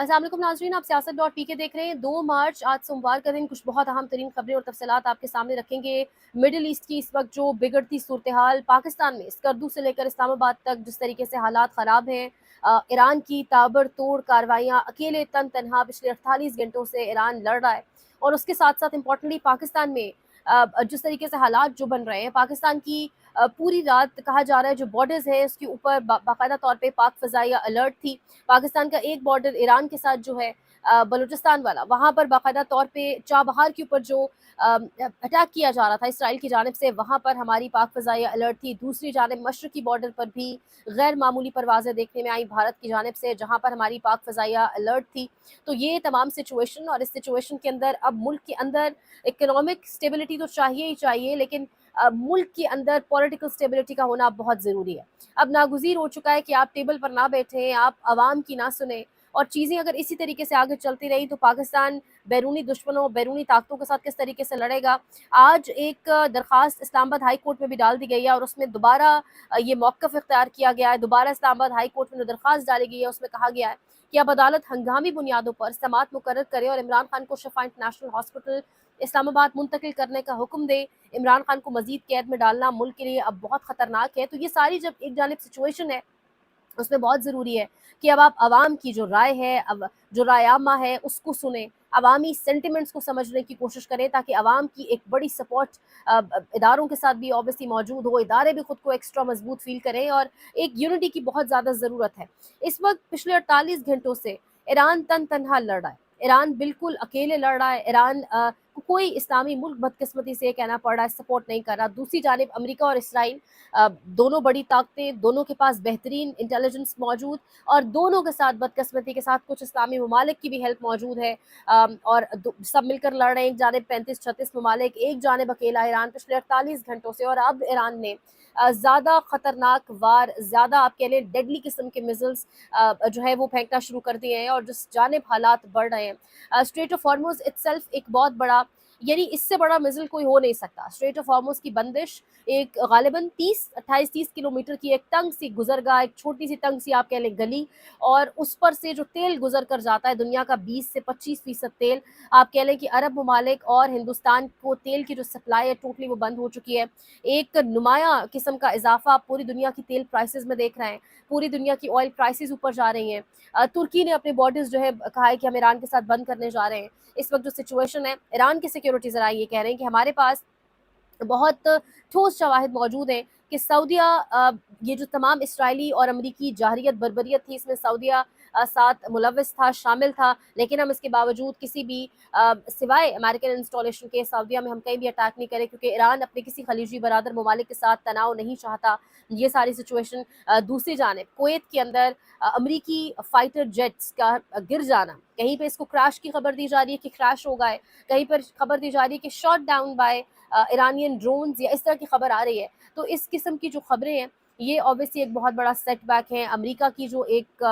अस्सलाम वालेकुम नाज़रीन, आप सियासत डॉट पी के देख रहे हैं। 2 मार्च आज सोमवार का दिन, कुछ बहुत अहम तरीन खबरें और तफसीलात आपके सामने रखेंगे। मिडिल ईस्ट की इस वक्त जो बिगड़ती सूरत हाल, पाकिस्तान में स्कर्दू से लेकर इस्लामाबाद तक जिस तरीके से हालात ख़राब हैं, ईरान की ताबड़तोड़ कार्रवाइयाँ, अकेले तन तनहा पिछले 48 घंटों से ईरान लड़ रहा है। और उसके साथ साथ इम्पोर्टेंटली पाकिस्तान में जिस तरीके से हालात जो बन रहे हैं, पाकिस्तान की पूरी रात कहा जा रहा है जो बॉर्डर्स है उसके ऊपर बाकायदा तौर पे पाक फ़ज़ाइया अलर्ट थी। पाकिस्तान का एक बॉर्डर ईरान के साथ जो है बलूचिस्तान वाला, वहाँ पर बाकायदा तौर पे चाबहार के ऊपर जो अटैक किया जा रहा था इसराइल की जानिब से, वहाँ पर हमारी पाक फ़ज़ाइया अलर्ट थी। दूसरी जानिब मशरक़ी बॉर्डर पर भी गैर मामूली परवाज़ें देखने में आई भारत की जानिब से, जहाँ पर हमारी पाक फ़ज़ाइया अलर्ट थी। तो ये तमाम सिचुएशन, और इस सिचुएशन के अंदर अब मुल्क के अंदर इकोनॉमिक स्टेबिलिटी तो चाहिए ही चाहिए, लेकिन मुल्क के अंदर पॉलिटिकल स्टेबिलिटी का होना बहुत ज़रूरी है। अब नागुज़ीर हो चुका है कि आप टेबल पर ना बैठें, आप आवाम की ना सुने, और चीज़ें अगर इसी तरीके से आगे चलती रही तो पाकिस्तान बैरूनी दुश्मनों, बैरूनी ताकतों के साथ किस तरीके से लड़ेगा। आज एक दरख्वास्त इस्लामाबाद हाई कोर्ट में भी डाल दी गई है और उसमें दोबारा ये मौक़िफ़ इख्तियार किया गया है। दोबारा इस्लामाबाद हाई कोर्ट में जो दरख्वास्त डाली गई है उसमें कहा गया है कि अब अदालत हंगामी बुनियादों पर समाअत मुकर्रर करे और इमरान खान को शिफा इंटरनेशनल हॉस्पिटल इस्लामाबाद मुंतकिल करने का हुक्म दे। इमरान खान को मज़ीद कैद में डालना मुल्क के लिए अब बहुत ख़तरनाक है। तो ये सारी जब एक जानिब सिचुएशन है, उसमें बहुत ज़रूरी है कि अब आप आवाम की जो राय है, अब जो राय आमा है उसको सुनें, अवामी सेंटिमेंट्स को समझने की कोशिश करें, ताकि आवाम की एक बड़ी सपोर्ट इदारों के साथ भी ऑब्वियसली मौजूद हो, इदारे भी खुद को एक्स्ट्रा मजबूत फील करें, और एक यूनिटी की बहुत ज़्यादा ज़रूरत है। इस वक्त पिछले 48 घंटों से ईरान तन तनहा लड़ रहा है, ईरान बिल्कुल अकेले लड़ रहा है। ईरान को कोई इस्लामी मुल्क बदकिस्मती से कहना पड़ रहा है सपोर्ट नहीं कर रहा। दूसरी जानिब अमेरिका और इसराइल, दोनों बड़ी ताकतें, दोनों के पास बेहतरीन इंटेलिजेंस मौजूद, और दोनों के साथ बदकिस्मती के साथ कुछ इस्लामी ममालिक की भी हेल्प मौजूद है, और सब मिलकर लड़ रहे हैं। एक जानिब 35-36 ममालिक, एक जानिब अकेला ईरान पिछले 48 घंटों से। और अब ईरान ने ज़्यादा ख़तरनाक वार, ज़्यादा आप कह लें डेडली किस्म के मिज़ल्स जो है वो फेंकना शुरू कर दिए हैं, और जिस जानिब हालात बढ़ रहे हैं, स्ट्रेट ऑफ हॉर्मुज़ इटसेल्फ एक बहुत बड़ा, यानी इससे बड़ा मिज़ल कोई हो नहीं सकता। स्ट्रेट ऑफ हॉर्मुज़ की बंदिश एक गालिबन 28-30 किलोमीटर की एक तंग सी गुजरगाह, एक छोटी सी तंग सी आप कह लें गली, और उस पर से जो तेल गुजर कर जाता है, दुनिया का 20 से 25% तेल, आप कह लें कि अरब ममालिक और हिंदुस्तान को तेल की जो सप्लाई है टोटली वो बंद हो चुकी है। एक नुमाया किस्म का इजाफा आप पूरी दुनिया की तेल प्राइसेस में देख रहे हैं, पूरी दुनिया की ऑयल प्राइसेस ऊपर जा रही हैं। तुर्की ने अपने बॉर्डर्स जो है कहा है कि हम ईरान के साथ बंद करने जा रहे हैं। इस वक्त जो सिचुएशन है, ईरान की सिक्योरिटी ज़रा ये कह रहे हैं कि हमारे पास बहुत ठोस शवाहिद मौजूद हैं कि सऊदिया, ये जो तमाम इसराइली और अमरीकी जाहरियत बर्बरियत थी, इसमें सऊदिया साथ मुलव्वस था, शामिल था, लेकिन हम इसके बावजूद किसी भी सिवाय अमेरिकन इंस्टॉलेशन के सऊदिया में हम कहीं भी अटैक नहीं करें, क्योंकि ईरान अपने किसी खलीजी बरादर ममालिक के साथ तनाव नहीं चाहता। ये सारी सिचुएशन। दूसरी जानिब कुवैत के अंदर अमरीकी फाइटर जेट्स का गिर जाना, कहीं पे इसको क्रैश की खबर दी जा रही है कि क्रैश हो गए, कहीं पर खबर दी जा रही है कि shot down by Iranian drones, या इस तरह की खबर आ रही है। तो इस किस्म की जो खबरें हैं, ये ऑब्वियसली एक बहुत बड़ा सेटबैक है। अमेरिका की जो एक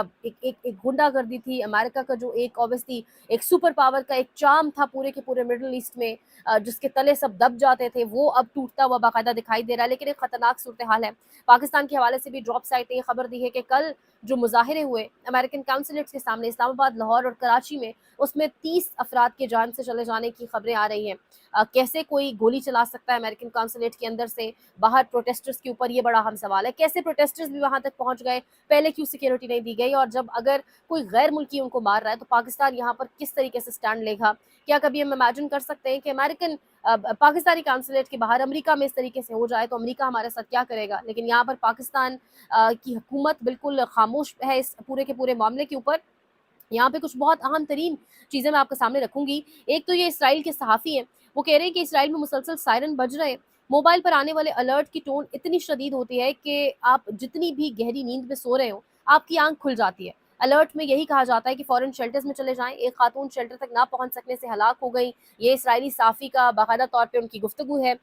गुंडागर्दी थी, अमेरिका का जो एक ऑब्वियसली एक सुपर पावर का एक चार्म था पूरे के पूरे मिडल ईस्ट में, जिसके तले सब दब जाते थे, वो अब टूटता हुआ बाकायदा दिखाई दे रहा है। लेकिन एक खतरनाक सूरत हाल है। पाकिस्तान के हवाले से भी ड्रॉप साइट ने खबर दी है कि कल जो मुजाहिरे हुए अमेरिकन काउंसलेट्स के सामने इस्लामाबाद, लाहौर और कराची में, उसमें 30 अफराद के जान से चले जाने की खबरें आ रही हैं। कैसे कोई गोली चला सकता है अमेरिकन काउंसलेट के अंदर से बाहर प्रोटेस्टर्स के ऊपर, ये बड़ा अहम सवाल है। कैसे प्रोटेस्टर्स भी वहां तक पहुंच गए, पहले क्यों सिक्योरिटी नहीं दी गई, और जब अगर कोई गैर मुल्की उनको मार रहा है तो पाकिस्तान यहाँ पर किस तरीके से स्टैंड लेगा। क्या कभी हम इमेजिन कर सकते हैं कि अमेरिकन पाकिस्तानी काउंसलेट के बाहर अमेरिका में इस तरीके से हो जाए तो अमेरिका हमारे साथ क्या करेगा। लेकिन यहाँ पर पाकिस्तान की हुकूमत बिल्कुल खामोश है इस पूरे के पूरे मामले के ऊपर। यहाँ पे कुछ बहुत अहम तरीन चीज़ें मैं आपके सामने रखूंगी। एक तो ये इसराइल के सहाफ़ी हैं, वो कह रहे हैं कि इसराइल में मुसलसल सायरन बज रहे हैं। मोबाइल पर आने वाले अलर्ट की टोन इतनी शदीद होती है कि आप जितनी भी गहरी नींद में सो रहे हो, आपकी आंख खुल जाती है। अलर्ट में यही कहा जाता है कि फ़ौरन शेल्टर्स में चले जाएं। एक खातून शेल्टर तक ना पहुंच सकने से हलाक हो गई। ये इसराइली सहाफ़ी का बाकायदा तौर पर उनकी गुफ्तगू है।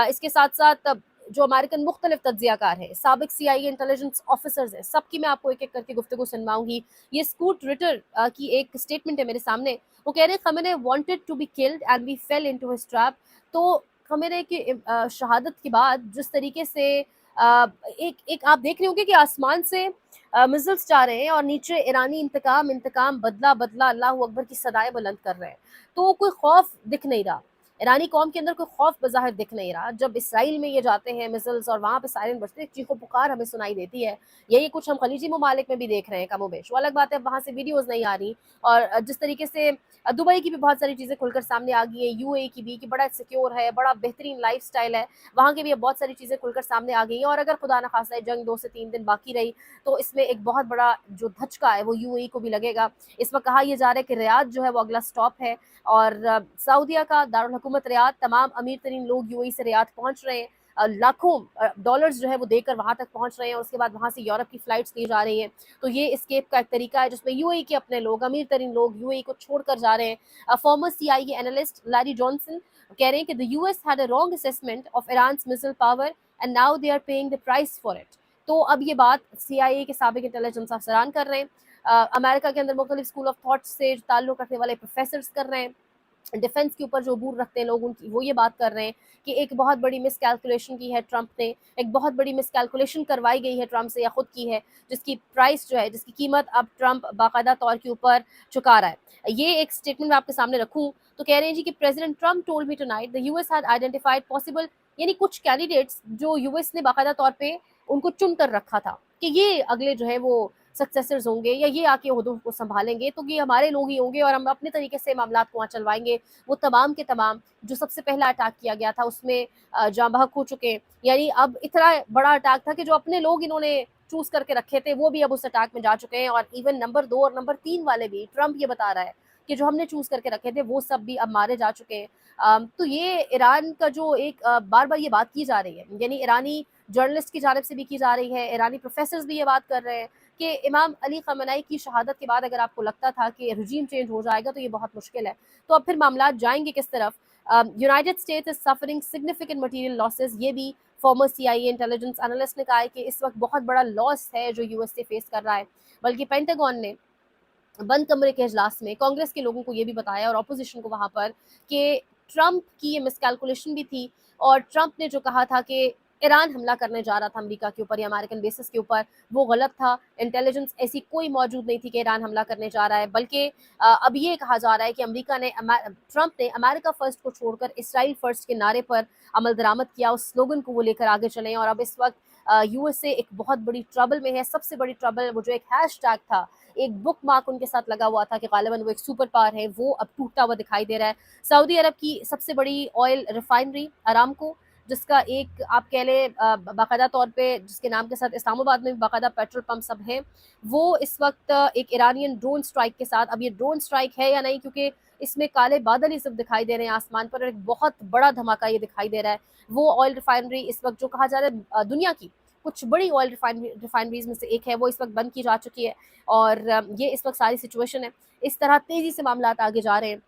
इसके साथ साथ जो अमेरिकन मुख्तलिफ तज्जियाकार हैं, साबिक CIA इंटेलिजेंस ऑफिसर्स हैं, सबकी मैं आपको एक एक करके गुफ्तगू सुनवाऊंगी। ये स्कूट रिटर की एक स्टेटमेंट है मेरे सामने। वो कह रहे हैं Khamenei wanted to be killed and we fell into his trap. तो खमेनी की शहादत के बाद जिस तरीके से एक एक आप देख रहे होंगे कि आसमान से मिसाइल्स जा रहे हैं और नीचे ईरानी इंतकाम इंतकाम बदला बदला अल्लाह अकबर की सदाएं बुलंद कर रहे हैं। तो कोई खौफ दिख नहीं रहा, ईरानी कौम के अंदर कोई खौफ बज़ाहिर दिख नहीं रहा। जब इसराइल में ये जाते हैं मिसाइल्स और वहाँ पे सायरन बजते हैं, चीखो पुकार हमें सुनाई देती है। यही कुछ हम खलीजी ममालिक में भी देख रहे हैं कमोबेश। वो अलग बात है वहाँ से वीडियोज़ नहीं आ रही। और जिस तरीके से दुबई की भी बहुत सारी चीज़ें खुलकर सामने आ गई हैं, यूएई की भी, कि बड़ा सिक्योर है, बड़ा बेहतरीन लाइफ़स्टाइल है, वहाँ की भी अब बहुत सारी चीज़ें खुलकर सामने आ गई हैं। और अगर खुदा न खास्ता जंग 2 से 3 दिन बाकी रही, तो इसमें एक बहुत बड़ा जो धचका है वो यूएई को भी लगेगा। इस वक्त कहा यह जा रहा है कि रियाद जो है वो अगला स्टॉप है, और सऊदीया का दारुल हुकूमत रियाद, तमाम अमीर तरीन लोग यूएई से रियाद पहुंच रहे हैं। लाखों डॉलर्स जो है वो देकर वहां तक पहुंच रहे हैं, और उसके बाद वहां से यूरोप की फ्लाइट्स ली जा रही हैं। तो ये एस्केप का एक तरीका है जिसमें यूएई के अपने लोग, अमीर तरीन लोग यूएई को छोड़कर जा रहे हैं। Former CIA analyst Larry Johnson कह रहे हैं कि the US had a wrong assessment of Iran's missile power and now they are paying the price for it. तो अब ये बात सीआईए के साबिक इंटेलिजेंस अफसरान कर रहे हैं, अमेरिका के अंदर मुख्तलिफ स्कूल ऑफ थॉट से ताल्लुक़ रखने वाले प्रोफेसर्स कर रहे हैं, डिफेंस के ऊपर जो अबूर रखते हैं लोग उनकी, वो ये बात कर रहे हैं कि एक बहुत बड़ी मिस कैलकुलेशन की है ट्रंप ने, एक बहुत बड़ी मिस कैलकुलेशन करवाई गई है ट्रंप से या खुद की है, जिसकी प्राइस जो है, जिसकी कीमत अब ट्रंप बाकायदा तौर के ऊपर चुका रहा है। ये एक स्टेटमेंट मैं आपके सामने रखूं तो कह रहे हैं जी कि president Trump told me tonight the US had identified possible, यानी कुछ कैंडिडेट्स जो यूएस ने बाकायदा तौर पे उनको चुन कर रखा था कि ये अगले जो है वो सक्सेसर्स होंगे या ये आके ओहदों को संभालेंगे, तो ये हमारे लोग ही होंगे और हम अपने तरीके से मामलात को वहाँ चलवाएंगे। वो तमाम के तमाम जो सबसे पहला अटैक किया गया था उसमें जाँ बहक हो चुके हैं। यानी अब इतना बड़ा अटैक था कि जो अपने लोग इन्होंने चूज करके रखे थे वो भी अब उस अटैक में जा चुके हैं, और इवन नंबर 2 और नंबर 3 वाले भी ट्रंप ये बता रहा है कि जो हमने चूज करके रखे थे वो सब भी अब मारे जा चुके हैं। तो ये ईरान का जो एक बार बार ये बात की जा रही है, यानी ईरानी जर्नलिस्ट की जानिब से भी की जा रही है, ईरानी प्रोफेसर्स भी ये बात कर रहे हैं कि इमाम अली खamenei की शहादत के बाद अगर आपको लगता था कि रजीम चेंज हो जाएगा तो ये बहुत मुश्किल है, तो अब फिर मामलात जाएंगे किस तरफ। United states is suffering significant material losses, ये भी फॉर्मर सीआईए इंटेलिजेंस एनालिस्ट ने कहा है कि इस वक्त बहुत बड़ा लॉस है जो यूएस से फेस कर रहा है। बल्कि पेंटागन ने बंद कमरे के इजलास में कांग्रेस के लोगों को ये भी बताया और अपोजिशन को वहाँ पर कि ट्रंप की ये मिसकैलकुलेशन भी थी, और ट्रंप ने जो कहा था कि ईरान हमला करने जा रहा था अमेरिका के ऊपर या अमेरिकन बेसिस के ऊपर, वो गलत था। इंटेलिजेंस ऐसी कोई मौजूद नहीं थी कि ईरान हमला करने जा रहा है, बल्कि अब ये कहा जा रहा है कि अमेरिका ने ट्रंप ने अमेरिका फर्स्ट को छोड़कर इसराइल फर्स्ट के नारे पर अमल दरामद किया, उस स्लोगन को वो लेकर आगे चले। और अब इस वक्त यूएसए एक बहुत बड़ी ट्रबल में है। सबसे बड़ी ट्रबल वो जो एक हैश टैग था, एक बुक मार्क उनके साथ लगा हुआ था कि गालिबन वो एक सुपर पावर है, वो अब टूटता हुआ दिखाई दे रहा है। सऊदी अरब की सबसे बड़ी ऑयल रिफाइनरी अरामको, जिसका एक आप कह लें बाकायदा तौर पे जिसके नाम के साथ इस्लामाबाद में भी बाकायदा पेट्रोल पंप सब हैं, वो इस वक्त एक ईरानियन ड्रोन स्ट्राइक के साथ, अब ये ड्रोन स्ट्राइक है या नहीं क्योंकि इसमें काले बादल ही सब दिखाई दे रहे हैं आसमान पर, और एक बहुत बड़ा धमाका ये दिखाई दे रहा है। वो ऑयल रिफाइनरी इस वक्त जो कहा जा रहा है दुनिया की कुछ बड़ी ऑयल रिफाइनरीज में से एक है, वो इस वक्त बंद की जा चुकी है। और ये इस वक्त सारी सिचुएशन है। इस तरह तेज़ी से मामलात आगे जा रहे हैं,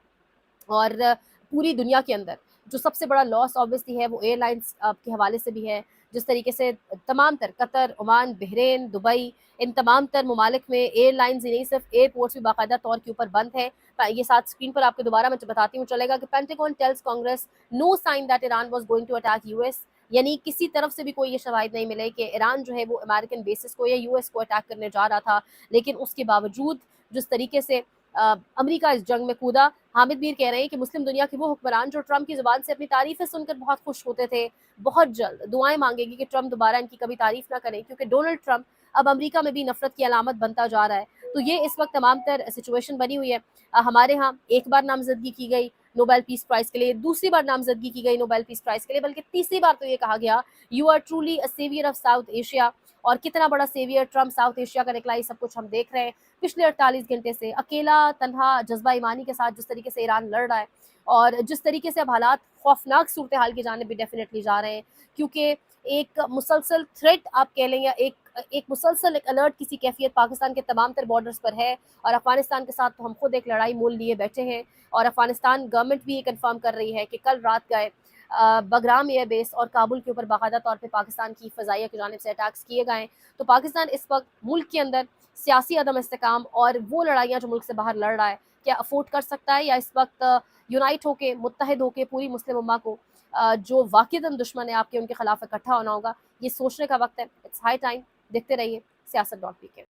और पूरी दुनिया के अंदर जो सबसे बड़ा लॉस ऑब्वियसली है वो एयरलाइंस के हवाले से भी है। जिस तरीके से तमाम तर कतर, ओमान, बहरीन, दुबई, इन तमाम तर ममालिक में एयरलाइंस ही नहीं सिर्फ एयरपोर्ट्स भी बाकायदा तौर के ऊपर बंद है। ये साथ स्क्रीन पर आपको दोबारा मैं बताती हूँ चलेगा कि Pentagon tells Congress no sign that Iran was going to attack US, यानी किसी तरफ से भी कोई ये शवाहिद नहीं मिले कि ईरान जो है वो अमेरिकन बेसिस को या यूएस को अटैक करने जा रहा था। लेकिन उसके बावजूद जिस तरीके से अमेरिका इस जंग में कूदा, हामिद मीर कह रहे हैं कि मुस्लिम दुनिया के वो हुक्मरान जो ट्रंप की ज़ुबान से अपनी तारीफ़ें सुनकर बहुत खुश होते थे, बहुत जल्द दुआएं मांगेंगे कि ट्रंप दोबारा इनकी कभी तारीफ़ ना करें, क्योंकि डोनाल्ड ट्रंप अब अमेरिका में भी नफरत की अलामत बनता जा रहा है। तो ये इस वक्त तमाम तर सिचुएशन बनी हुई है। हमारे यहाँ एक बार नामजदगी की गई नोबेल पीस प्राइज़ के लिए, दूसरी बार नामजदगी की गई नोबेल पीस प्राइज़ के लिए, बल्कि तीसरी बार तो ये कहा गया you are truly a saviour of South Asia. और कितना बड़ा सेवियर ट्रंप साउथ एशिया का निकला, ये सब कुछ हम देख रहे हैं। पिछले 48 घंटे से अकेला तन्हा जज्बा ईमानी के साथ जिस तरीके से ईरान लड़ रहा है, और जिस तरीके से अब हालात खौफनाक सूरत हाल की जानिब भी डेफिनेटली जा रहे हैं, क्योंकि एक मुसलसल थ्रेट आप कह लें या एक मुसलसल एक अलर्ट किसी कैफियत पाकिस्तान के तमाम तर बॉर्डर्स पर है। और अफगानिस्तान के साथ तो हम खुद एक लड़ाई मोल लिए बैठे हैं, और अफगानिस्तान गवर्नमेंट भी ये कन्फर्म कर रही है कि कल रात गए बगराम एयर बेस और काबुल के ऊपर बाकायदा तौर पे पाकिस्तान की फ़ज़ाइया की जानिब से अटैक्स किए गए। तो पाकिस्तान इस वक्त मुल्क के अंदर सियासी अदम इस्तेकाम और वो लड़ाइयाँ जो मुल्क से बाहर लड़ रहा है, क्या अफोर्ड कर सकता है, या इस वक्त यूनाइट होके मुत्तहिद होके पूरी मुस्लिम उम्मा को जो वाक़ईतन दुश्मन है आपके, उनके खिलाफ इकट्ठा होना होगा। ये सोचने का वक्त है। It's high time. देखते रहिए सियासत.pk।